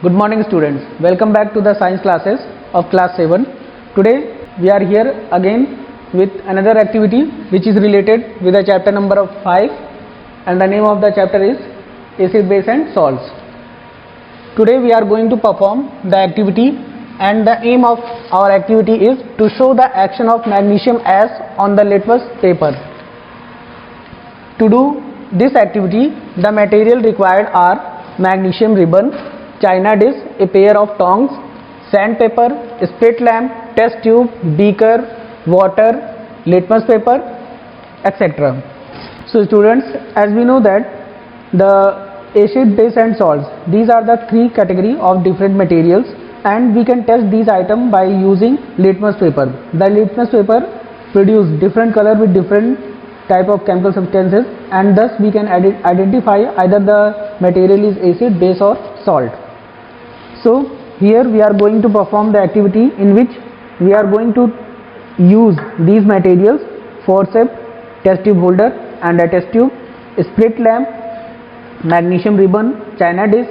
Good morning students, welcome back to the science classes of class 7. Today we are here again with another activity which is related with the chapter number of 5, and the name of the chapter is acid, base and salts. Today we are going to perform the activity, and the aim of our activity is to show the action of magnesium as on the litmus paper. To do this activity, the material required are magnesium ribbon, china dish, a pair of tongs, sandpaper, split lamp, test tube, beaker, water, litmus paper, etc. So students, as we know that the acid, base and salts, these are the three categories of different materials, and we can test these items by using litmus paper. The litmus paper produce different color with different type of chemical substances, and thus we can identify either the material is acid, base or salt. So here we are going to perform the activity in which we are going to use these materials: forceps, test tube holder and a test tube, split lamp, magnesium ribbon, china dish,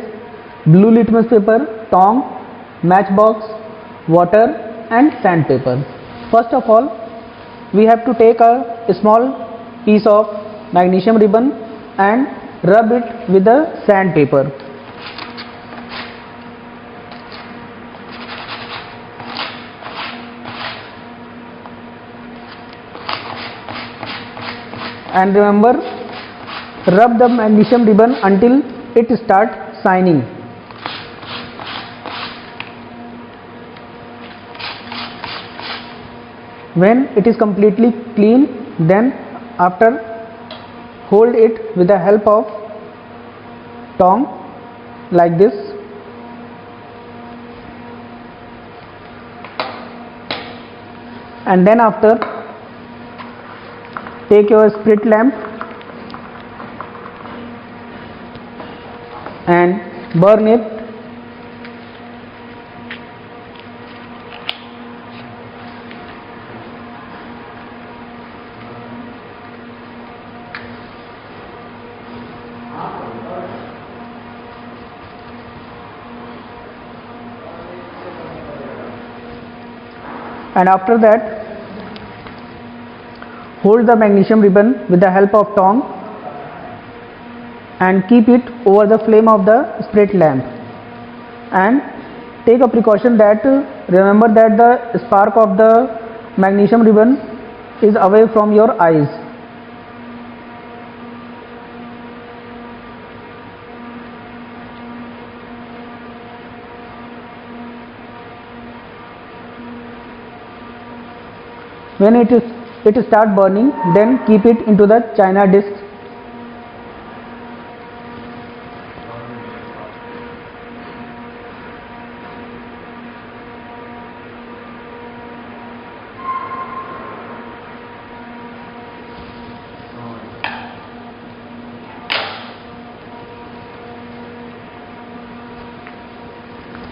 blue litmus paper, tong, matchbox, water and sandpaper. First of all, we have to take a small piece of magnesium ribbon and rub it with the sandpaper. And remember, rub the magnesium ribbon until it starts shining. When it is completely clean, then after hold it with the help of tong like this, and then after take your split lamp and burn it. And after that, hold the magnesium ribbon with the help of tong and keep it over the flame of the split lamp, and take a precaution that remember that the spark of the magnesium ribbon is away from your eyes. When it start burning, then keep it into the china dish.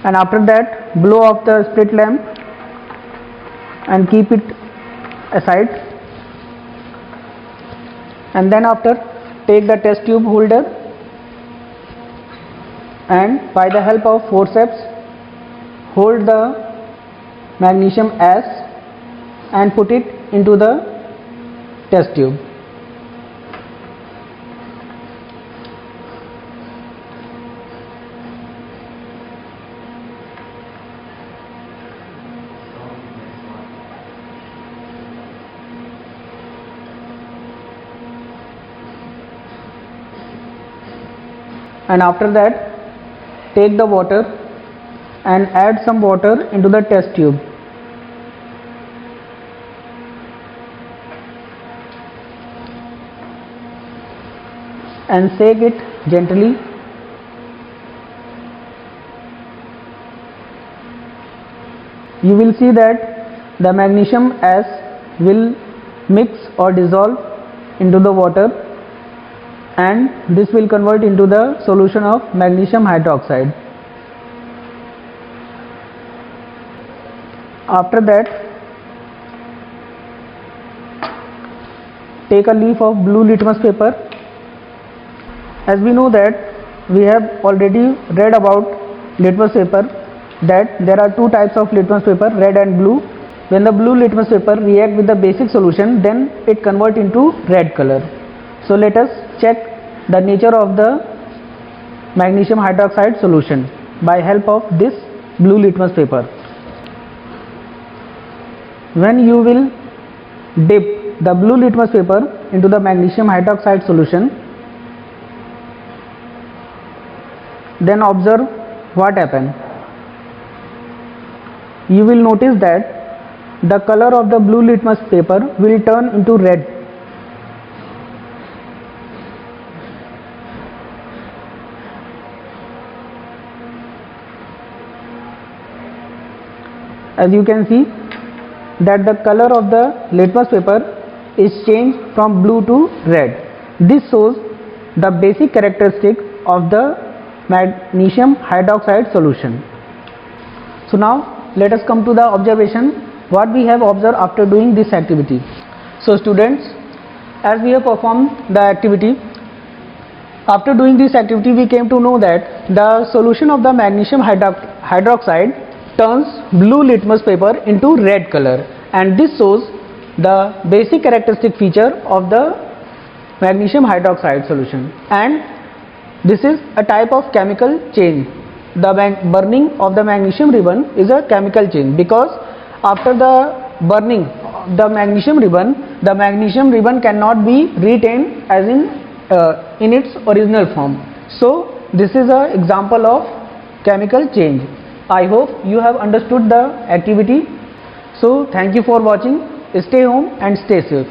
And after that, blow off the split lamp and keep it aside, and then after take the test tube holder and by the help of forceps hold the magnesium as and put it into the test tube. And after that, take the water and add some water into the test tube. And shake it gently. You will see that the magnesium as will mix or dissolve into the water, and this will convert into the solution of magnesium hydroxide. After that, take a leaf of blue litmus paper. As we know that we have already read about litmus paper that there are two types of litmus paper, red and blue. When the blue litmus paper react with the basic solution, then it convert into red color. So let us check the nature of the magnesium hydroxide solution by help of this blue litmus paper. When you will dip the blue litmus paper into the magnesium hydroxide solution, then observe what happen. You will notice that the color of the blue litmus paper will turn into red. As you can see that the color of the litmus paper is changed from blue to red. This shows the basic characteristic of the magnesium hydroxide solution. So now let us come to the observation what we have observed after doing this activity. So students, as we have performed the activity, after doing this activity we came to know that the solution of the magnesium hydroxide turns blue litmus paper into red color, and this shows the basic characteristic feature of the magnesium hydroxide solution. And this is a type of chemical change. The burning of the magnesium ribbon is a chemical change, because after the burning the magnesium ribbon cannot be retained as in its original form. So this is an example of chemical change. I hope you have understood the activity. So thank you for watching. Stay home and stay safe.